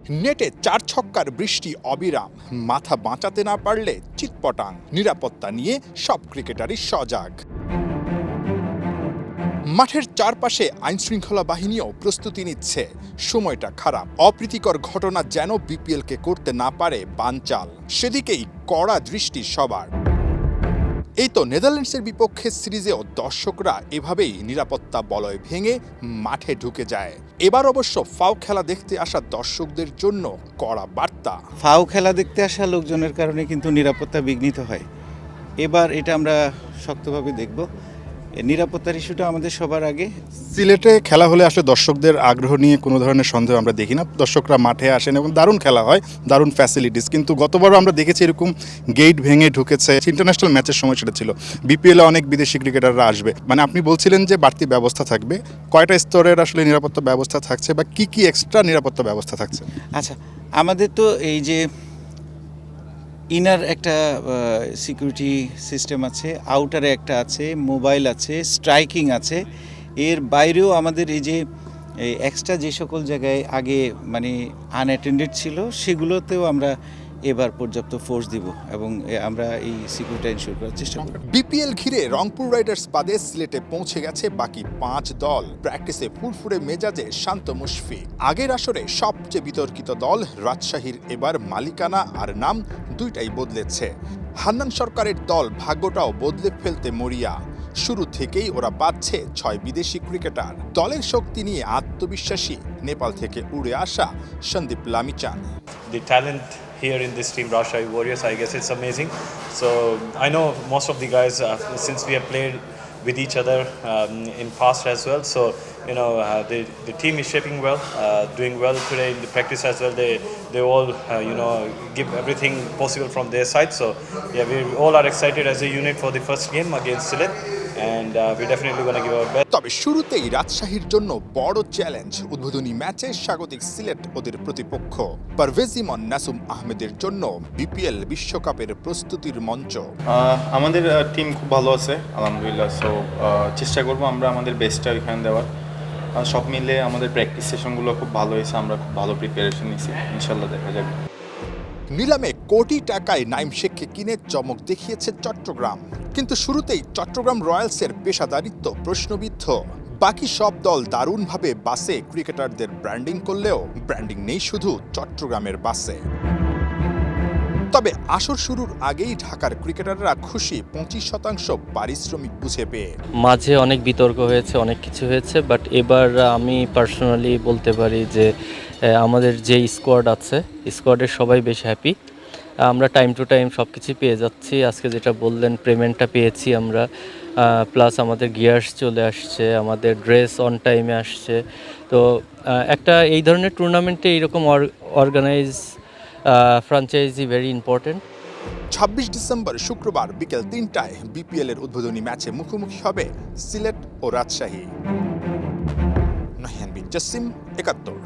নেটে 4 ছক্কার বৃষ্টি অবিরাম, মাথা বাঁচাতে না পারলে চিৎপটাং। নিরাপত্তা নিয়ে সব ক্রিকেটারই সজাগ। মাঠের চারপাশে আইনশৃঙ্খলা বাহিনীও প্রস্তুতি নিচ্ছে। সময়টা খারাপ, অপ্রীতিকর ঘটনা যেন বিপিএলকে করতে না পারে বানচাল, সেদিকেই কড়া দৃষ্টি সবার। এই তো নেদারল্যান্ডসের বিপক্ষে সিরিজেও দর্শকরা এভাবেই নিরাপত্তা বলয় ভেঙে মাঠে ঢুকে যায়। এবার অবশ্য ফাও খেলা দেখতে আসা দর্শকদের জন্য কড়া বার্তা। ফাও খেলা দেখতে আসা লোকজনের কারণে কিন্তু নিরাপত্তা বিঘ্নিত হয়। এবার এটা আমরা শক্তভাবে দেখব। নিরাপত্তার ইস্যুটা আমাদের সবার আগে। সিলেটে খেলা হলে আসলে দর্শকদের আগ্রহ নিয়ে কোনো ধরনের সন্দেহ আমরা দেখি না। দর্শকরা মাঠে আসেন এবং দারুণ খেলা হয়, দারুণ ফ্যাসিলিটিস। কিন্তু গতবারও আমরা দেখেছি এরকম গেট ভেঙে ঢুকেছে। ইন্টারন্যাশনাল ম্যাচের সময় সেটা ছিল। বিপিএলে অনেক বিদেশি ক্রিকেটাররা আসবে, মানে আপনি বলছিলেন যে বাড়তি ব্যবস্থা থাকবে। কয়টা স্তরের আসলে নিরাপত্তা ব্যবস্থা থাকছে বা কি কি এক্সট্রা নিরাপত্তা ব্যবস্থা থাকছে? আচ্ছা, আমাদের তো এই যে ইনার একটা সিকিউরিটি সিস্টেম আছে, আউটারে একটা আছে, মোবাইল আছে, স্ট্রাইকিং আছে। এর বাইরেও আমাদের এই যে এক্সট্রা যে সকল জায়গায় আগে মানে আনঅ্যাটেন্ডেড ছিল সেগুলোতেও আমরা এবার পর্যাপ্ত ফোর্স দিব এবং আমরা এই সিকিউরিটি এনশিওর করার চেষ্টা করব। বিপিএল ঘিরে রংপুর রাইডার্স বাদে সিলেটে পৌঁছে গেছে বাকি 5 দল। প্র্যাকটিসে ফুরফুরে মেজাজে শান্ত মুশফিক। আগের আসরে সবচেয়ে বিতর্কিত দল রাজশাহীর এবার মালিকানা আর নাম দুইটাই বদলেছে। হান্নান সরকারের দল ভাগ্যটাও বদলে ফেলতে মরিয়া। শুরু থেকেই ওরা পাচ্ছে 6 বিদেশি ক্রিকেটার। দলের শক্তি নিয়ে আত্মবিশ্বাসী নেপাল থেকে উড়ে আসা Sandeep Lamichhane. The talent here in this team, Rajshahi Warriors, I guess it's amazing. So I know most of the guys since we have played with each other in past as well. So the team is shaping well, doing well today in the practice as well. They all give everything possible from their side. So yeah, we all are excited as a unit for the first game against Sylhet. And we're definitely going to give our best. তবে শুরুতেই রাজশাহীর জন্য বড় challenge. উদ্বোধনী ম্যাচে স্বাগতিক সিলেট ওদের প্রতিপক্ষ। পারভেজ ইমন, নাসুম আহমেদের জন্য বিপিএল বিশ্বকাপের প্রস্তুতির মঞ্চ। আমাদের টিম খুব ভালো আছে আলহামদুলিল্লাহ। সো চেষ্টা করবো আমরা আমাদের বেস্টটা ওইখানে দেওয়ার। সব মিলে আমাদের প্র্যাকটিস সেশনগুলো খুব ভালো হয়েছে, আমরা খুব ভালো প্রিপারেশন নিয়েছি, ইনশাল্লাহ দেখা যাবে। নিলামে কোটি টাকায় নাইম শেখকে কিনে চমক দেখিয়েছে চট্টগ্রাম। কিন্তু শুরুতেই চট্টগ্রাম রয়্যালসের পেশাদারিত্ব প্রশ্নবিদ্ধ। বাকি সব দল দারুণভাবে বাসে ক্রিকেটারদের ব্র্যান্ডিং করলেও ব্র্যান্ডিং নেই শুধু চট্টগ্রামের বাসে। তবে আসর শুরুর আগেই ঢাকার ক্রিকেটাররা খুশি 25% পারিশ্রমিক বুঝে পেয়ে। মাঝে অনেক বিতর্ক হয়েছে, অনেক কিছু হয়েছে, বাট এবার আমি পার্সোনালি বলতে পারি যে আমাদের যে স্কোয়াড আছে, স্কোয়াডের সবাই বেশ হ্যাপি। আমরা টাইম টু টাইম সব কিছু পেয়ে যাচ্ছি। আজকে যেটা বললেন পেমেন্টটা পেয়েছি আমরা, প্লাস আমাদের গিয়ার্স চলে আসছে, আমাদের ড্রেস অন টাইমে আসছে। তো একটা এই ধরনের টুর্নামেন্টে এইরকম organise franchise very important. 26 December শুক্রবার বিকেল 3টায় বিপিএল এর উদ্বোধনী ম্যাচে মুখোমুখি হবে সিলেট ও রাজশাহী। নহিয়ান বিন জাসিম, 71।